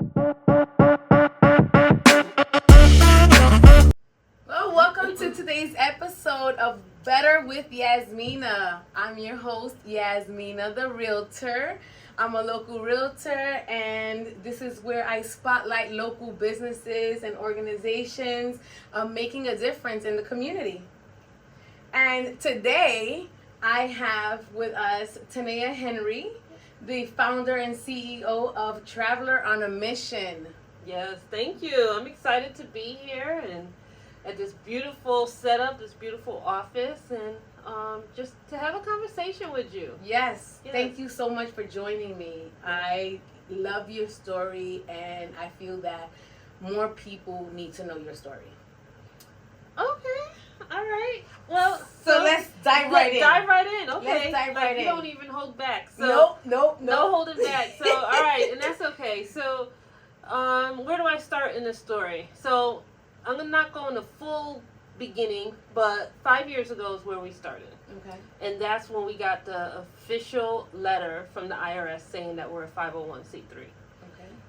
Well, welcome to today's episode of Better with Yasmina. I'm your host, Yasmina the Realtor. I'm a local realtor, and this is where I spotlight local businesses and organizations making a difference in the community. And today, I have with us Tanaya Henry, the founder and CEO of Traveler on a Mission. Yes, thank you. I'm excited to be here and at this beautiful setup, this beautiful office, and just to have a conversation with you. Yes, thank you so much for joining me. I love your story, and I feel that more people need to know your story. Okay, all right. Well, so let's dive right in. Dive right in. Okay. Let's dive right in. You don't even hold back. So Nope. No holding back. So all right, and that's okay. So, where do I start in this story? So, I'm not going to full beginning, but 5 years ago is where we started. Okay. And that's when we got the official letter from the IRS saying that we're a 501c3. Okay.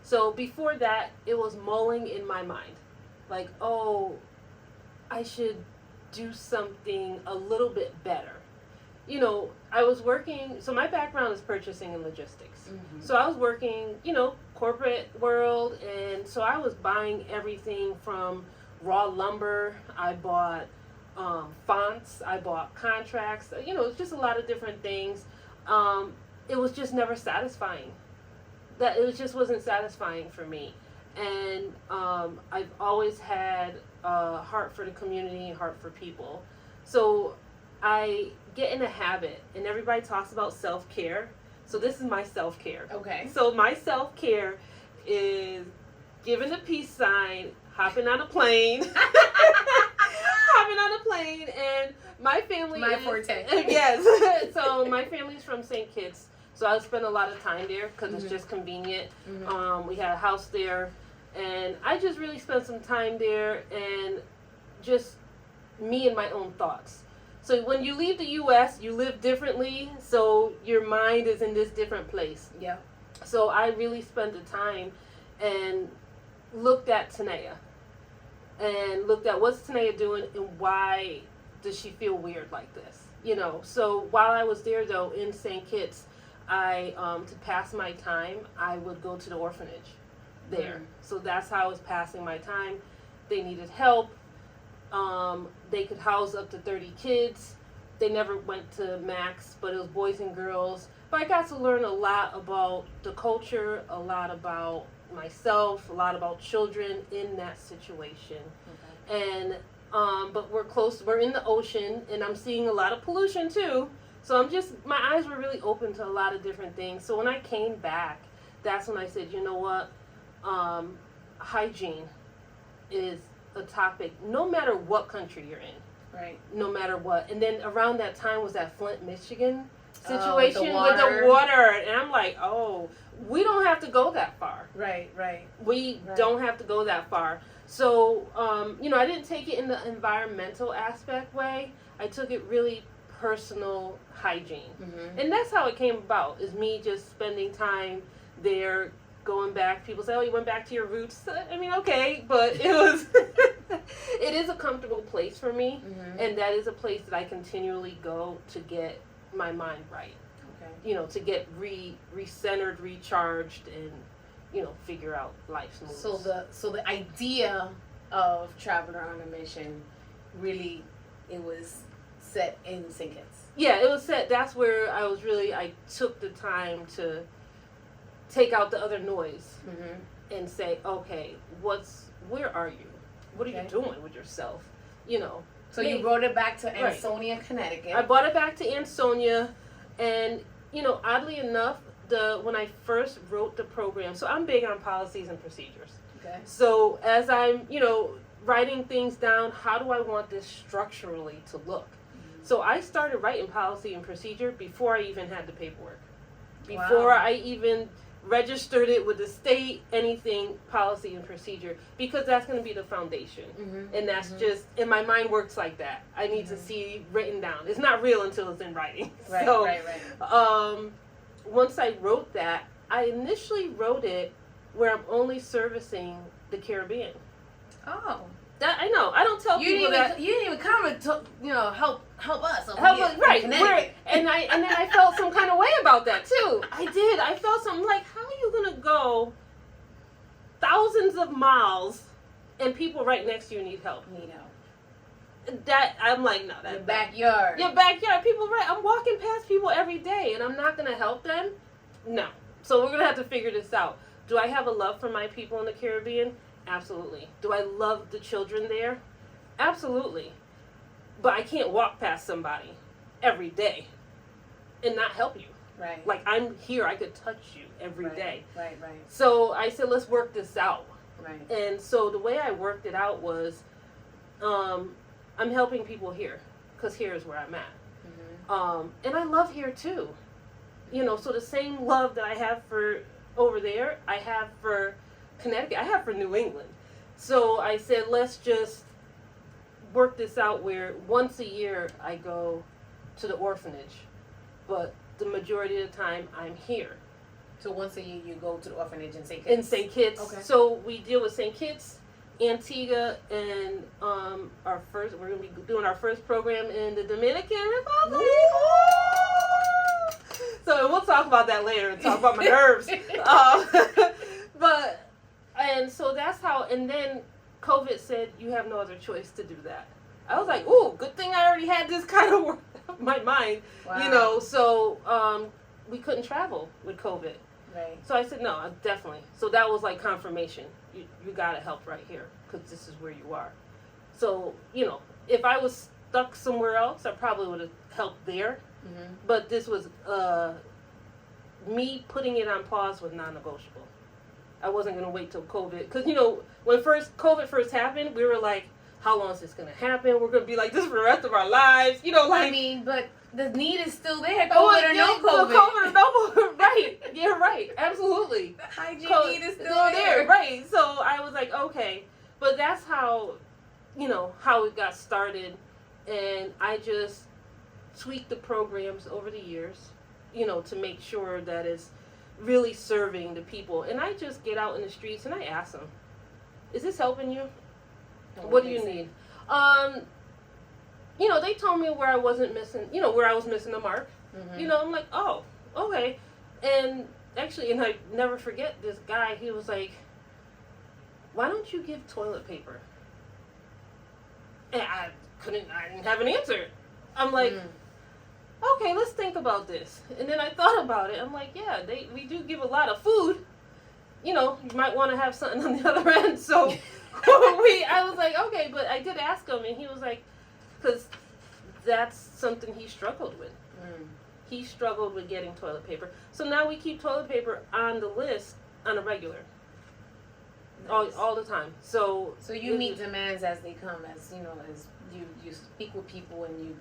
So before that, it was mulling in my mind. Like, oh, I should do something a little bit better. You know, I was working, so my background is purchasing and logistics. Mm-hmm. So I was working, corporate world, and so I was buying everything from raw lumber. I bought fonts. I bought contracts. It's just a lot of different things. It was just never satisfying. It just wasn't satisfying for me. And I've always had a heart for the community, a heart for people. So I get in a habit, and everybody talks about self-care. So this is my self-care. Okay. So my self-care is giving a peace sign, hopping on a plane, and my family my forte. Yes. So my family's from St. Kitts, so I spend a lot of time there because it's just convenient. Mm-hmm. We had a house there, and I just really spent some time there, and just me and my own thoughts. So when you leave the U.S., you live differently, so your mind is in this different place. Yeah. So I really spent the time and looked at Tanaya and looked at what's Tanaya doing and why does she feel weird like this. So while I was there, though, in St. Kitts, I to pass my time, I would go to the orphanage there. So that's how I was passing my time. They needed help. They could house up to 30 kids. They never went to max, but it was boys and girls. But I got to learn a lot about the culture, a lot about myself, a lot about children in that situation. Okay. And but we're in the ocean, and I'm seeing a lot of pollution too. So my eyes were really open to a lot of different things. So when I came back, that's when I said, you know what, hygiene is a topic no matter what country you're in. Right. No matter what. And then around that time was that Flint, Michigan situation with the water. And I'm like, oh, we don't have to go that far. Right. We don't have to go that far. So, I didn't take it in the environmental aspect way. I took it really personal hygiene. Mm-hmm. And that's how it came about, is me just spending time there, going back. People say, oh, you went back to your roots. I mean, okay, but it was, it is a comfortable place for me. Mm-hmm. And that is a place that I continually go to get my mind right. Okay. To get re-centered, recharged, and, figure out life's moves. So the idea of Traveler on a Mission, really, it was set in St. Kitts. Yeah, it was set. That's where I took the time to take out the other noise. Mm-hmm. And say, okay, where are you? What are you doing with yourself? So you brought it back to Ansonia, Connecticut. I brought it back to Ansonia, and oddly enough, when I first wrote the program, so I'm big on policies and procedures. Okay. So as I'm, writing things down, how do I want this structurally to look? Mm-hmm. So I started writing policy and procedure before I even had the paperwork. Before I even registered it with the state, anything, policy and procedure, because that's going to be the foundation. Mm-hmm. And that's just, and my mind works like that. I need to see written down. It's not real until it's in writing. Right, so, right. Once I wrote that, I initially wrote it where I'm only servicing the Caribbean. Oh. That I know. I don't tell people that. You didn't even come and help us. Help us, right? And then I felt some kind of way about that too. I did. I felt something like, how are you gonna go thousands of miles and people right next to you need help? That I'm like, no, your backyard. Your backyard. People, right? I'm walking past people every day, and I'm not gonna help them. No. So we're gonna have to figure this out. Do I have a love for my people in the Caribbean? Absolutely. Do I love the children there? Absolutely. But I can't walk past somebody every day and not help you. Right. Like, I'm here. I could touch you every day. Right. So I said, let's work this out. Right. And so the way I worked it out was, I'm helping people here because here is where I'm at. Mm-hmm. And I love here too. So the same love that I have for over there, I have for Connecticut, I have for New England. So I said, let's just work this out where once a year I go to the orphanage, but the majority of the time I'm here. So once a year you go to the orphanage in St. Kitts? In St. Kitts. Okay. So we deal with St. Kitts, Antigua, and we're going to be doing our first program in the Dominican Republic. So we'll talk about that later and talk about my nerves. And so that's how, and then COVID said, you have no other choice to do that. I was like, ooh, good thing I already had this kind of worked out in my mind. Wow. So we couldn't travel with COVID. Right. So I said, no, definitely. So that was like confirmation. You got to help right here because this is where you are. So, if I was stuck somewhere else, I probably would have helped there. Mm-hmm. But this was me putting it on pause was non-negotiable. I wasn't going to wait till COVID. Because, when COVID first happened, we were like, how long is this going to happen? We're going to be like this for the rest of our lives. I mean, but the need is still there. COVID or no COVID. COVID or no COVID. Right. You're right. Absolutely. The hygiene need is still there. Right. So I was like, okay. But that's how, how it got started. And I just tweaked the programs over the years, to make sure that it's really serving the people. And I just get out in the streets and I ask them, is this helping you? What do you need? They told me where I wasn't missing, where I was missing the mark. Mm-hmm. I'm like, oh, okay. And actually, and I never forget this guy, he was like, why don't you give toilet paper? And I didn't have an answer. I'm like, okay, let's think about this. And then I thought about it. I'm like, yeah, we do give a lot of food. You might want to have something on the other end. So I was like, okay, but I did ask him, and he was like, because that's something he struggled with. He struggled with getting toilet paper. So now we keep toilet paper on the list on a regular. Nice. All the time. So you meet demands as they come, as you speak with people and you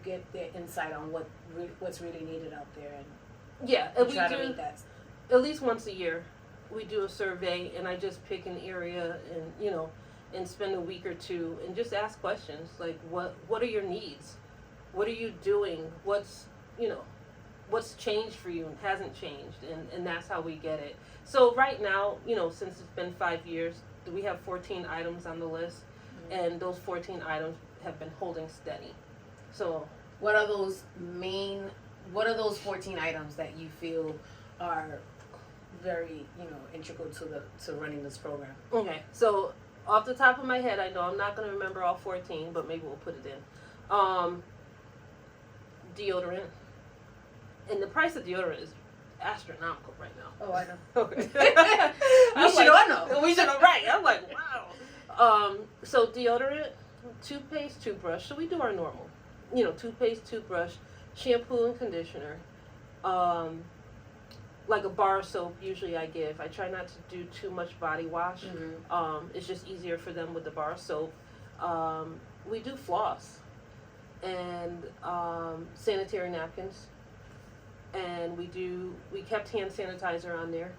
get their insight on what's really needed out there, and we try do to meet that. At least once a year. We do a survey, and I just pick an area and and spend a week or two and just ask questions like, what are your needs? What are you doing? What's changed for you and hasn't changed, and that's how we get it. So right now, since it's been 5 years, we have 14 items on the list, and those 14 items have been holding steady. So what are those 14 items that you feel are very, integral to running this program? Okay, so off the top of my head, I know I'm not going to remember all 14, but maybe we'll put it in. Deodorant. And the price of deodorant is astronomical right now. Oh, I know. Okay. We should all know. We should all, right. I'm like, wow. So deodorant, toothpaste, toothbrush. So we do our normal. Toothpaste, toothbrush, shampoo and conditioner. Like a bar of soap usually I give. I try not to do too much body wash. It's just easier for them with the bar of soap. We do floss and sanitary napkins. And we kept hand sanitizer on there.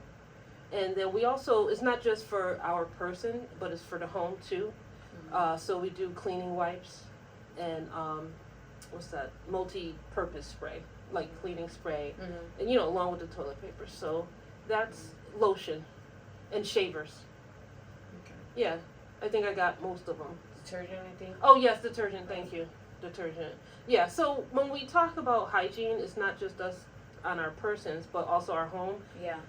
And then we also, it's not just for our person, but it's for the home too. So we do cleaning wipes and multi-purpose spray, like cleaning spray, and along with the toilet paper. So that's lotion. and shavers. Okay. Yeah, I think I got most of them. Detergent, I think. Oh yes, detergent. Thank you, detergent. Yeah. So when we talk about hygiene, it's not just us on our persons, but also our home. Yeah.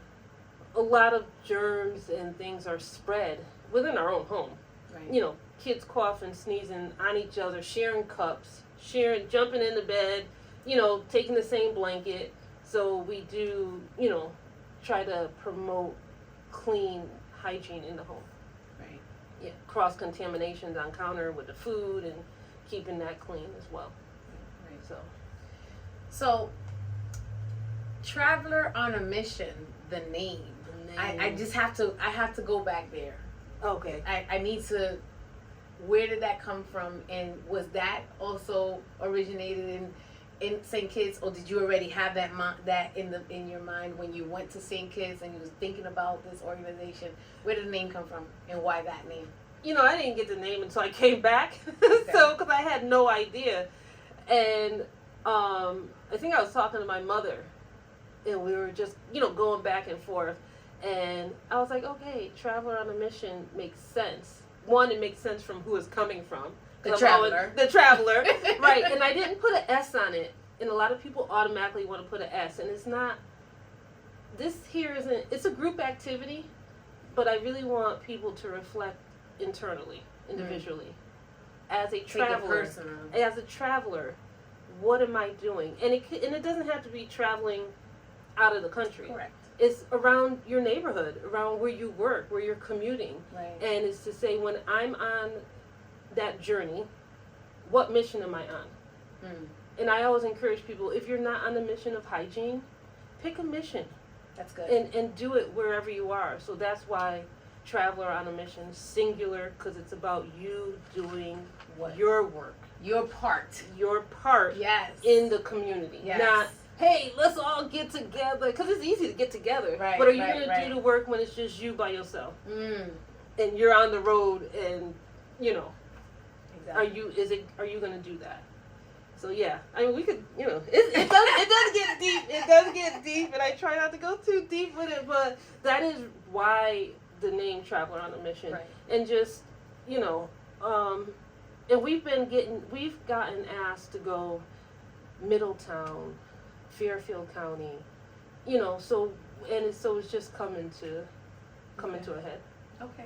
A lot of germs and things are spread within our own home. Right. You know, kids coughing, sneezing on each other, sharing cups, jumping in the bed, you know, taking the same blanket. So we do, you know, try to promote clean hygiene in the home. Right. Yeah, cross contaminations on counter with the food and keeping that clean as well. Right. So, Traveler on a Mission, the name. I just have to go back there. Okay. I need to. Where did that come from, and was that also originated in St. Kitts, or did you already have that in your mind when you went to St. Kitts and you was thinking about this organization? Where did the name come from, and why that name? You know, I didn't get the name until I came back, Okay. so because I had no idea, and I think I was talking to my mother, and we were just, you know, going back and forth, and I was like, okay, Traveler on a Mission makes sense. One, it makes sense from who it's coming from. The traveler. The traveler, right? And I didn't put an S on it, and a lot of people automatically want to put an S, and it's not. This here isn't. It's a group activity, but I really want people to reflect internally, individually, as a traveler. As a traveler, what am I doing? And it doesn't have to be traveling out of the country. Correct. It's around your neighborhood, around where you work, where you're commuting. Right. And it's to say, when I'm on that journey, what mission am I on? Mm. And I always encourage people, if you're not on the mission of hygiene, pick a mission. That's good. And do it wherever you are. So that's why Traveler on a Mission, singular, because it's about you doing your work. Your part. Your part Yes. in the community. Yes. Not, hey, let's all get together, because it's easy to get together. Right, but are you right, going right. to do the work when it's just you by yourself? Mm. And you're on the road, and, you know, Exactly. are you going to do that? So yeah, I mean, we could, you know, it does get deep. It does get deep, and I try not to go too deep with it, but that is why the name Traveler on a Mission. Right. And just, you know, and we've gotten asked to go Middletown, Fairfield County, you know, so it's just coming to a head. Okay.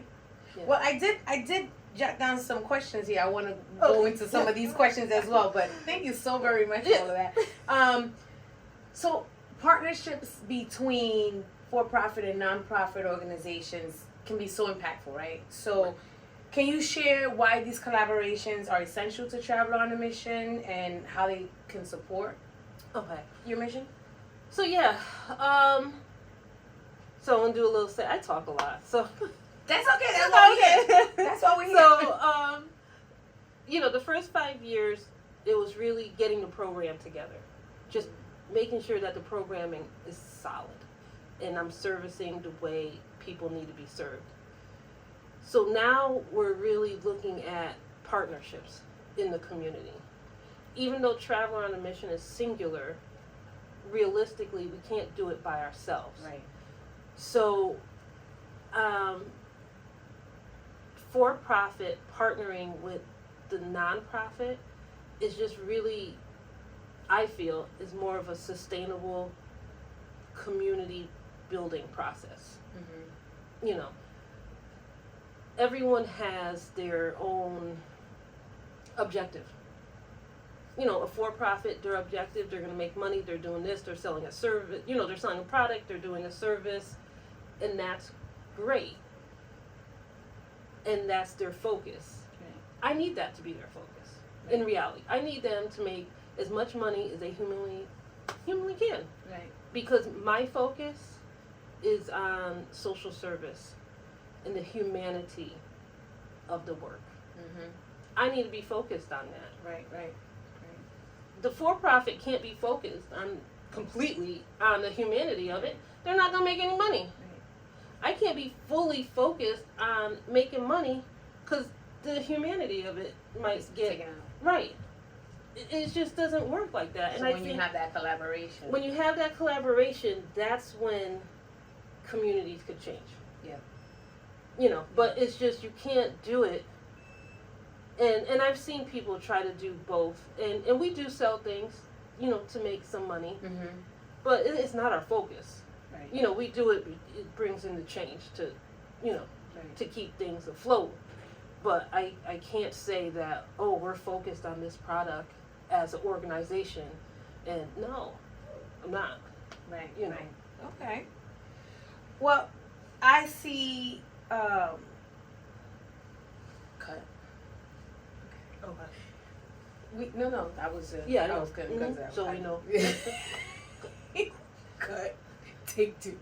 Yeah. Well, I did jot down some questions here. I want to go into some of these questions as well, but thank you so very much for all of that. So partnerships between for-profit and non-profit organizations can be so impactful, right? So can you share why these collaborations are essential to Traveler on a Mission and how they can support your mission? So yeah, so I'm gonna do a little I talk a lot, so That's okay. That's why we're here. That's why we're here. So, you know, the first 5 years, it was really getting the program together. Just making sure that the programming is solid. And I'm servicing the way people need to be served. So now we're really looking at partnerships in the community. Even though Traveler on a Mission is singular, realistically, we can't do it by ourselves. Right. So, for-profit partnering with the nonprofit is just really, I feel, is more of a sustainable community building process. Mm-hmm. You know, everyone has their own objective. You know, a for-profit, their objective, they're going to make money, they're doing this, they're selling a service, you know, they're selling a product, they're doing a service, and that's great. And that's their focus. Right. I need that to be their focus. Right. In reality, I need them to make as much money as they humanly can. Right. Because my focus is on social service and the humanity of the work. Mm-hmm. I need to be focused on that. Right. The for-profit can't be focused on completely on the humanity of it. They're not gonna make any money. I can't be fully focused on making money because the humanity of it might get taken out. Right. It just doesn't work like that. So and when you have that collaboration. When you have that collaboration, that's when communities could change. Yeah. But it's just you can't do it. And I've seen people try to do both, and we do sell things, to make some money, Mm-hmm. but it's not our focus. Right. We do it. It brings in the change to, Right. to keep things afloat. But I can't say that, oh, we're focused on this product as an organization, and no, I'm not. Right. You know. Right. Okay. Well, I see. Cut. Okay. No. That was Yeah, I I know. was good. Mhm. So we know. Cut. Take two.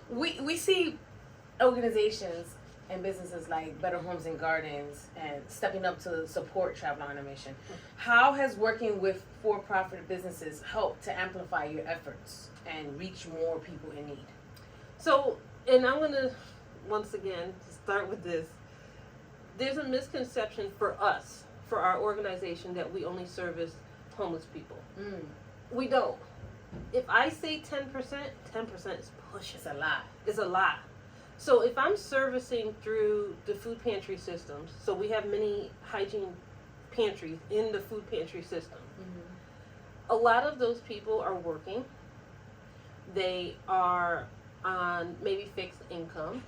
We see organizations and businesses like Better Homes and Gardens and stepping up to support Travel on a Mission. How has working with for-profit businesses helped to amplify your efforts and reach more people in need? So, and I'm gonna once again start with this. There's a misconception for us, for our organization, that we only service homeless people. Mm. We don't. If I say 10%, 10% is pushing. It's a lot. Is a lot. So if I'm servicing through the food pantry systems, so we have many hygiene pantries in the food pantry system. Mm-hmm. A lot of those people are working. They are on maybe fixed income.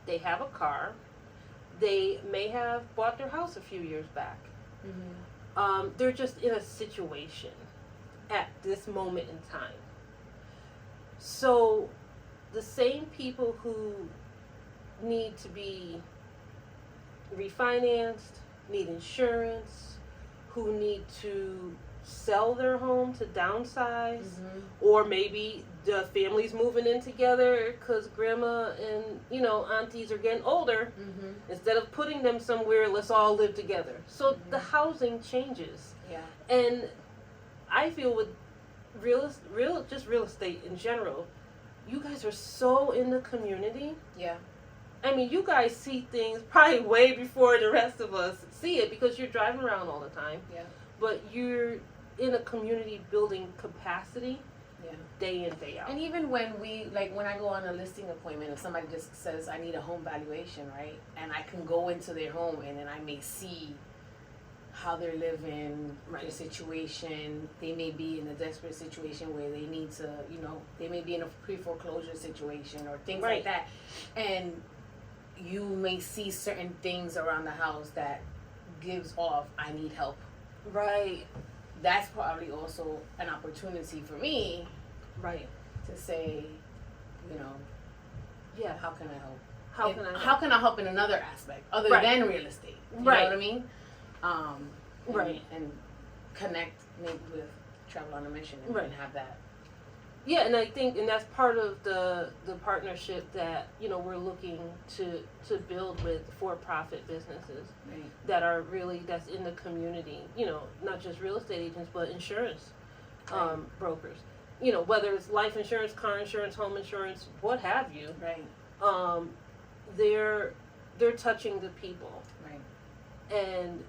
They have a car. They may have bought their house a few years back. Mm-hmm. They're just in a situation at this moment in time. So the same people who need to be refinanced, need insurance, who need to sell their home to downsize, Mm-hmm. or maybe the family's moving in together because grandma and aunties are getting older. Mm-hmm. Instead of putting them somewhere, let's all live together. So Mhm. the housing changes, Yeah. and I feel with real estate in general, you guys are so in the community. Yeah. I mean, you guys see things probably way before the rest of us see it because you're driving around all the time. Yeah. But you're in a community building capacity Yeah. day in, day out. And even when when I go on a listing appointment, if somebody just says I need a home valuation, right? And I can go into their home and then I may see how they're living, their Right. situation. They may be in a desperate situation where they need to, they may be in a pre-foreclosure situation or things Right. like that. And you may see certain things around the house that gives off, I need help. Right. That's probably also an opportunity for me Right. to say, Yeah. how can I help? How can I? How can I help in another aspect other Right. than real estate? You Right. know what I mean? Right. And connect maybe with Travel on a Mission and, Right. and have that. Yeah, and I think, and that's part of the partnership that we're looking to build with for-profit businesses Right. that are really that's in the community. Not just real estate agents, but insurance Right. brokers. Whether it's life insurance, car insurance, home insurance, what have you. Right. They're touching the people, Right. and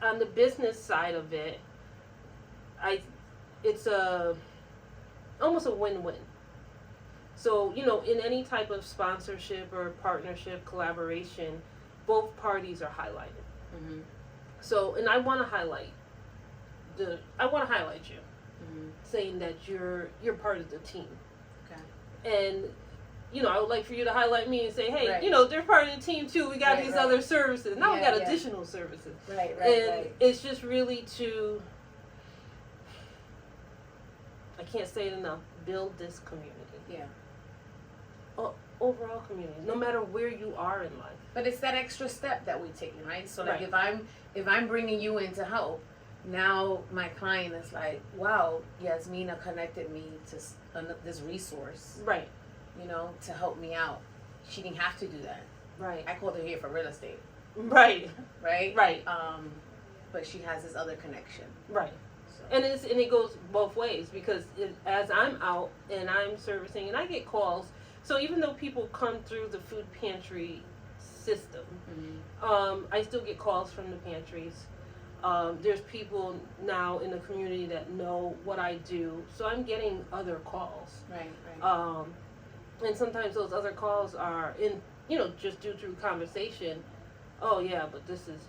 on the business side of it, it's almost a win-win. So, in any type of sponsorship or partnership, collaboration, both parties are highlighted. Mm-hmm. So, and I want to highlight you, Mm-hmm. saying that you're part of the team. Okay. And, I would like for you to highlight me and say, hey, Right. they're part of the team too. We got Right, these right. other services. Now we Yeah, got yeah. additional services. Right. And Right. it's just really to, I can't say it enough, build this community. Yeah. Overall community, no matter where you are in life. But it's that extra step that we take, right? So like Right. if I'm bringing you in to help, now my client is like, wow, Yasmina connected me to this resource, Right. to help me out. She didn't have to do that. Right. I called her here for real estate, Right. right? Right. But she has this other connection. Right. So. And it goes both ways because as I'm out and I'm servicing and I get calls, so even though people come through the food pantry system, Mm-hmm. I still get calls from the pantries. There's people now in the community that know what I do, so I'm getting other calls. Right. Right. And sometimes those other calls are in, just due through conversation. Oh yeah, but this is,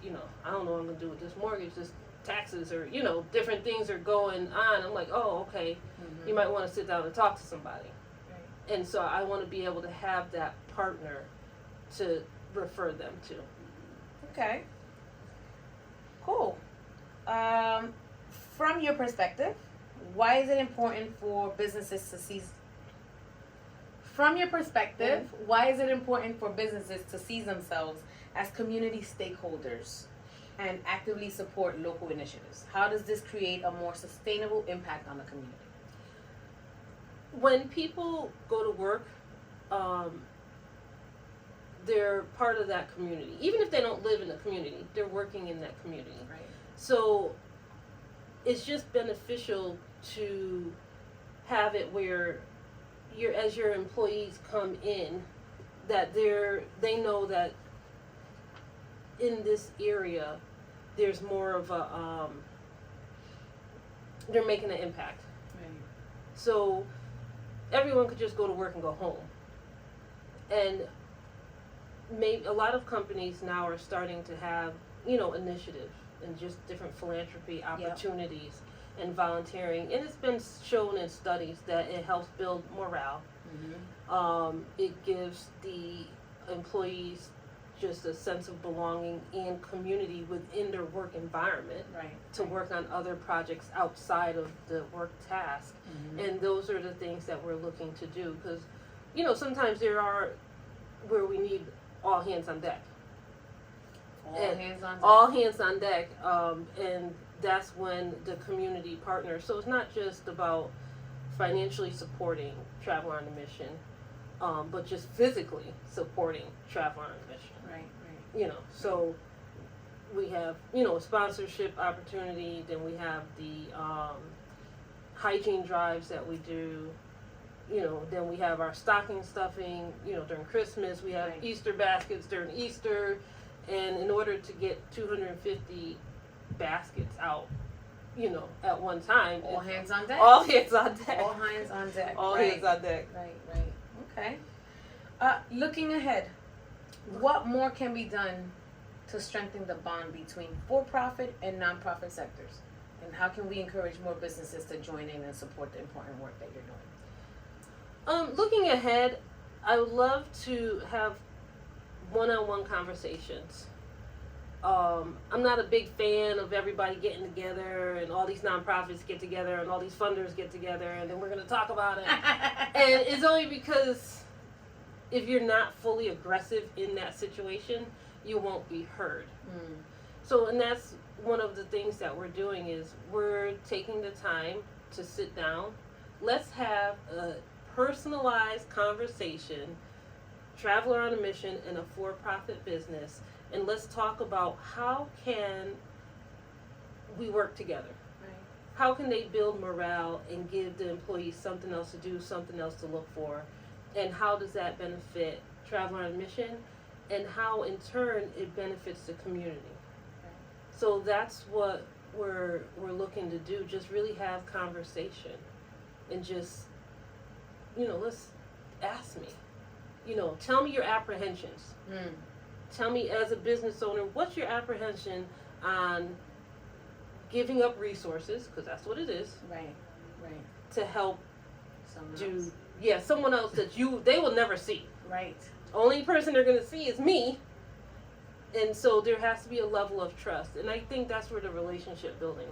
I don't know what I'm gonna do with this mortgage, this taxes, or different things are going on. I'm like, oh, okay, you might want to sit down and talk to somebody. Right. And so I want to be able to have that partner to refer them to. Okay. Cool. From your perspective, why is it important for businesses to see? From your perspective, why is it important for businesses to see themselves as community stakeholders and actively support local initiatives? How does this create a more sustainable impact on the community? When people go to work, they're part of that community. Even if they don't live in the community, they're working in that community. Right. So it's just beneficial to have it where as your employees come in, that they know that in this area there's more of a they're making an impact. Right. So everyone could just go to work and go home. And maybe a lot of companies now are starting to have, initiatives and just different philanthropy opportunities and volunteering. And it's been shown in studies that it helps build morale. It gives the employees just a sense of belonging and community within their work environment, to work on other projects outside of the work task. And those are the things that we're looking to do, because sometimes there are where we need all hands on deck. All hands on deck. And that's when the community partners. So it's not just about financially supporting Traveler on a Mission, but just physically supporting Traveler on a Mission. Right. So we have, a sponsorship opportunity. Then we have the hygiene drives that we do. Then we have our stocking stuffing, during Christmas. We have Easter baskets during Easter. And in order to get 250 baskets out, at one time. All hands on deck. All hands on deck. All hands on deck. All hands on deck. Right. Okay. Looking ahead, what more can be done to strengthen the bond between for-profit and non-profit sectors? And how can we encourage more businesses to join in and support the important work that you're doing? Looking ahead, I would love to have one-on-one conversations. I'm not a big fan of everybody getting together and all these nonprofits get together and all these funders get together and then we're going to talk about it. And it's only because if you're not fully aggressive in that situation, you won't be heard. So, and that's one of the things that we're doing is we're taking the time to sit down. Let's have a personalized conversation, Traveler on a Mission in a for-profit business, and let's talk about how can we work together. How can they build morale and give the employees something else to do, something else to look for, and how does that benefit Traveler on a Mission, and how in turn it benefits the community. So that's what we're looking to do, just really have conversation and just, let's ask me, tell me your apprehensions. Tell me as a business owner, what's your apprehension on giving up resources, because that's what it is. Right. To help someone else that they will never see. Right. Only person they're going to see is me. And so there has to be a level of trust. And I think that's where the relationship building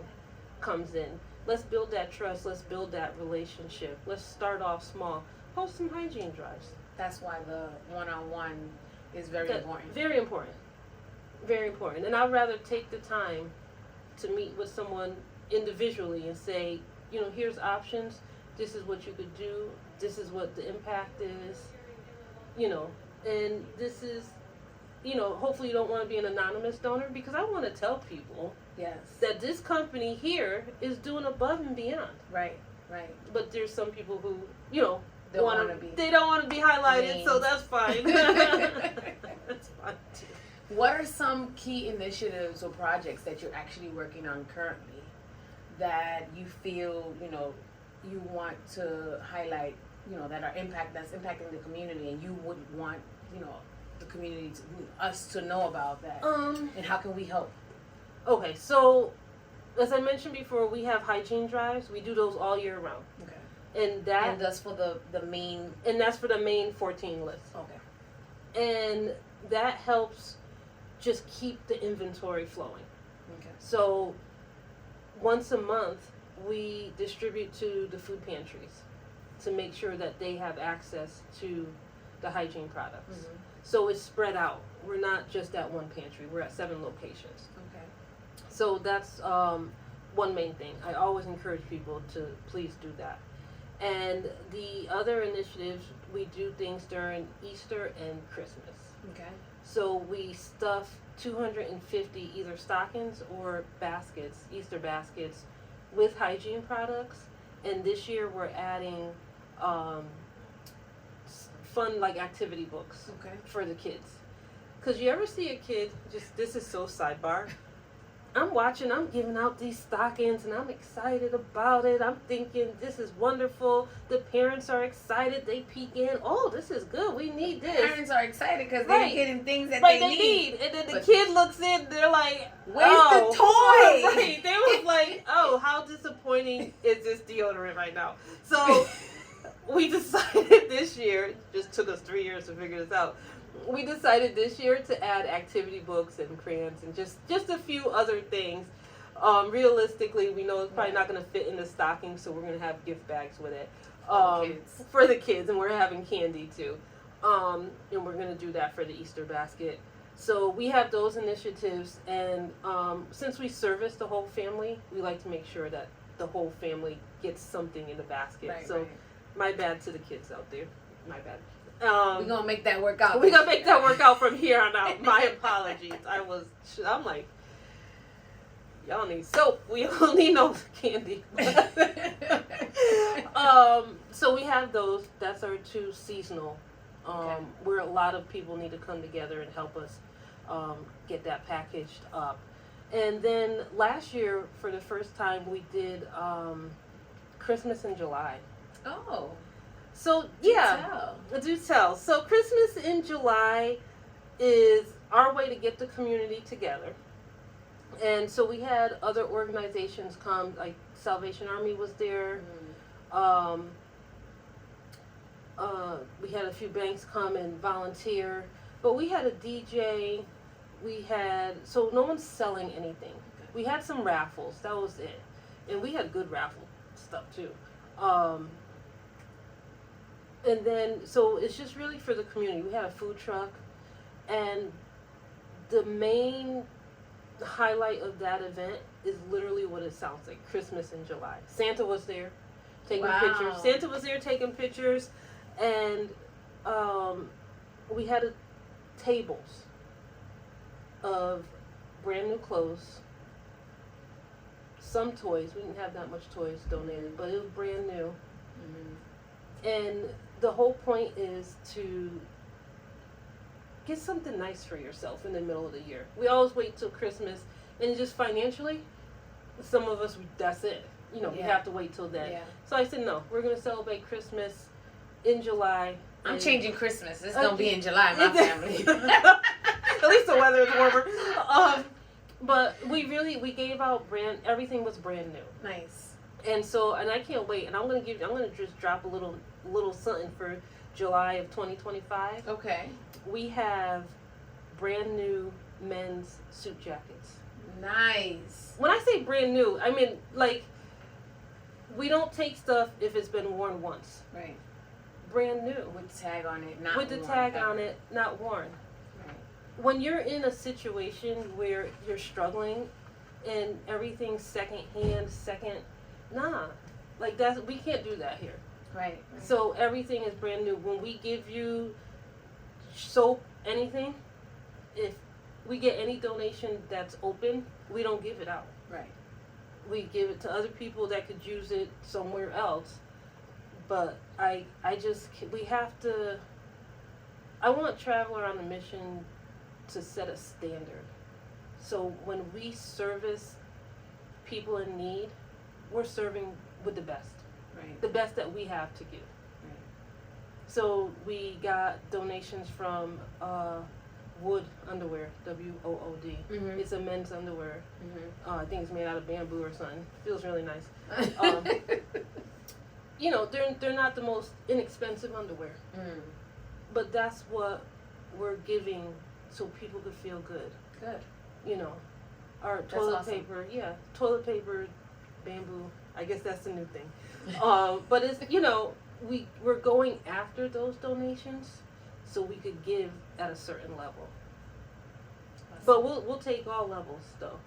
comes in. Let's build that trust. Let's build that relationship. Let's start off small. Host some hygiene drives. That's why the one-on-one is very important. Very important. Very important. And I'd rather take the time to meet with someone individually and say, here's options. This is what you could do. This is what the impact is. And this is, hopefully you don't want to be an anonymous donor, because I want to tell people that this company here is doing above and beyond. Right. But there's some people who, they don't want to be highlighted, named. So that's fine. That's fine too. What are some key initiatives or projects that you're actually working on currently that you feel, you want to highlight that are that's impacting the community, and you would want the community us to know about that, and how can we help? Okay, so as I mentioned before, we have hygiene drives. We do those all year round. Okay. And that's for the main. And that's for the main 14 list. Okay. And that helps just keep the inventory flowing. Okay. So once a month, we distribute to the food pantries to make sure that they have access to the hygiene products. Mm-hmm. So it's spread out. We're not just at one pantry. We're at 7 locations. Okay. So that's one main thing. I always encourage people to please do that. And the other initiatives, we do things during Easter and Christmas. Okay. So we stuff 250 either stockings or baskets, Easter baskets, with hygiene products. And this year we're adding fun activity books for the kids. Because you ever see a kid, this is so sidebar, I'm giving out these stockings and I'm excited about it. I'm thinking this is wonderful. The parents are excited. They peek in. Oh, this is good. We need this. Parents are excited because they're getting things that they need. And then the kid looks in. They're like, where's the toy? Right. They was like, oh, how disappointing is this deodorant right now? So we decided this year, it just took us 3 years to figure this out. We decided this year to add activity books and crayons and just a few other things. Realistically, we know it's probably not going to fit in the stocking, so we're going to have gift bags with it for the kids, and we're having candy too. And we're going to do that for the Easter basket. So we have those initiatives, and since we service the whole family, we like to make sure that the whole family gets something in the basket. My bad to the kids out there. My bad. We're gonna make that work out. We're gonna make that work out from here on out. My apologies. I'm like, y'all need soap. We don't need no candy. So we have those. That's our 2 seasonal, where a lot of people need to come together and help us get that packaged up. And then last year, for the first time, we did Christmas in July. Oh. So, do tell. So, Christmas in July is our way to get the community together. And so we had other organizations come, like Salvation Army was there. Mm-hmm. We had a few banks come and volunteer. But we had a DJ. So no one's selling anything. We had some raffles. That was it. And we had good raffle stuff, too. And then, so it's just really for the community. We had a food truck, and the main highlight of that event is literally what it sounds like, Christmas in July. Santa was there taking pictures. Santa was there taking pictures, and we had tables of brand new clothes, some toys. We didn't have that much toys donated, but it was brand new. Mm-hmm. And the whole point is to get something nice for yourself in the middle of the year. We always wait till Christmas, and just financially, some of us, that's it. We have to wait till then. Yeah. So I said, no, we're going to celebrate Christmas in July. I'm changing Christmas. It's going to be in July, my family. At least the weather is warmer. But we gave out everything was brand new. Nice. And so, and I can't wait. And I'm gonna just drop a little something for July of 2025. Okay. We have brand new men's suit jackets. Nice. When I say brand new, I mean we don't take stuff if it's been worn once. Right. Brand new. With the tag on it, not worn. With the tag on it, not worn. Right. When you're in a situation where you're struggling and everything's secondhand, we can't do that here. Right. So everything is brand new. When we give you soap, anything, if we get any donation that's open, we don't give it out. Right. We give it to other people that could use it somewhere else. But I want Traveler on a Mission to set a standard. So when we service people in need, we're serving with the best. Right. The best that we have to give. Right. So we got donations from Wood Underwear, WOOD. Mhm. It's a men's underwear. Mhm. I think it's made out of bamboo or something. Feels really nice. Um, you know, they're not the most inexpensive underwear, Mm. but that's what we're giving so people could feel good. Good. You know, our That's toilet awesome. paper, yeah, toilet paper, bamboo. I guess that's the new thing. But it's, you know, we're going after those donations so we could give at a certain level. But we'll take all levels though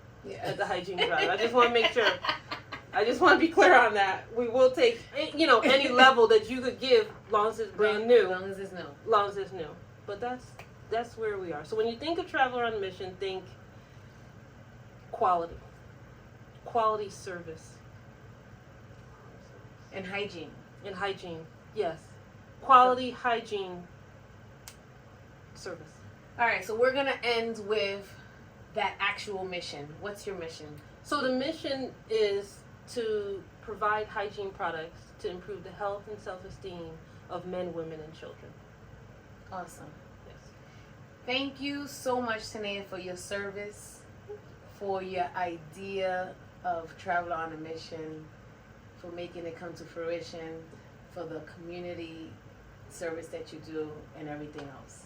at the hygiene drive. I just want to make sure. I just want to be clear on that. We will take, you know, any level that you could give, long as it's brand new. Long as it's new. Long as it's new. But that's where we are. So when you think of Traveler on a Mission, think quality service, And hygiene. and hygiene. Yes, quality hygiene service. All right, so we're gonna end with that actual mission. What's your mission? So the mission is to provide hygiene products to improve the health and self-esteem of men, women, and children. Awesome. Yes. Thank you so much, Tanaya, for your service, for your idea of Traveler on a Mission, for making it come to fruition, for the community service that you do, and everything else.